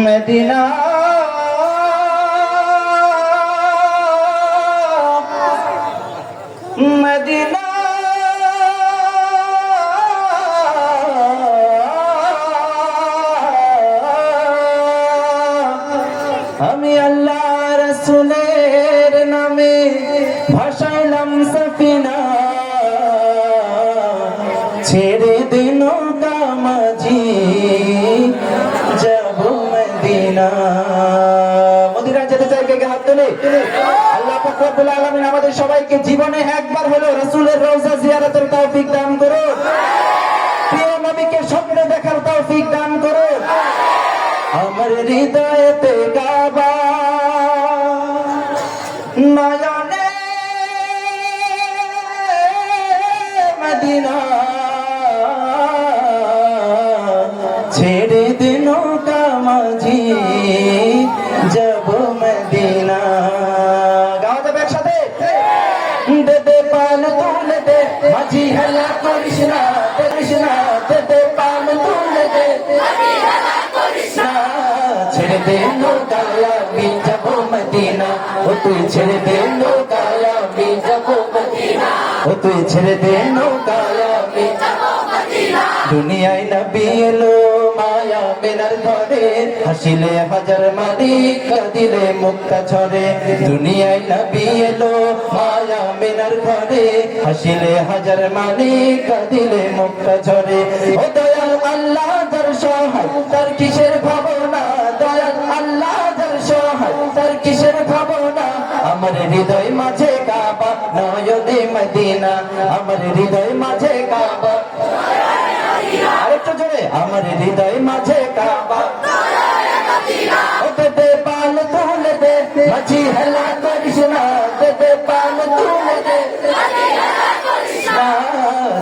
Medina Medina আমি আল্লাহ রাসূলের নামে ভাসাইলাম সফিনা ছেড়ে দিন কামাজি যাব মদিনা। মদিনা যেতে চাই কে হাত তোলে। আল্লাহ পাক রব্বুল আলামিন আমাদের সবাইকে জীবনে একবার হলো রাসূলের রওজা জিয়ারতের তৌফিক দান করুন। প্রিয় নবীকে স্বপ্নে দেখার তৌফিক দান করুন। আমার হৃদয়েতে কাবা নয়নে মদিনা ছেড়ে দিন কামাজি যাব মদিনা। গাও যাবে একসাথে। দে দে পাল তুলে দে মাঝি হেলা করিস না দে পাল তুলে দে ছেড়ে দে নৌকায় আমি যাব মদিনা ও তুই ছেড়ে দে নৌকায় আমি যাব মদিনা ও তুই ছেড়ে দে নৌকায় আমি যাব মদিনা। দুনিয়ায় নবী এলো মায়া মেনার ঘরে হাসিলে হাজার মারি কাঁদিলে মুক্তা ঝরে। দুনিয়ায় নবী এলো মায়া মেনার ঘরে হাসিলে হাজার মারি কাঁদিলে মুক্তা ঝরে। ও দয়াল আল্লাহ যার সহায় তার কিসের ভাবনা দয়াল আল্লাহ যার সহায় তার কিসের ভাবনা। আমার হৃদয় মাঝে কাবা নয়নে মদিনা আমার হৃদয় মাঝে কাবা আরেকটু জোরে আমার হৃদয় মাঝে কাবা ওতে দে পাল তুলে দে মাঝি হেলা করিস না দে পাল তুলে দে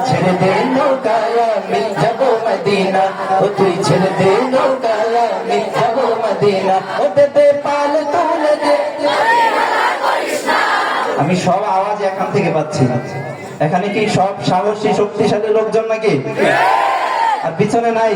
ছেড়ে দে নৌকায় আমি যাব মদিনা ও তুই ছেড়ে দে নৌকায় আমি যাব মদিনা ওতে দে পাল তুলে দে। আমি সব আওয়াজ এখান থেকে পাচ্ছি। এখানে কি সব সাহসী শক্তিশালী লোকজন নাকি? আর পিছনে নাই?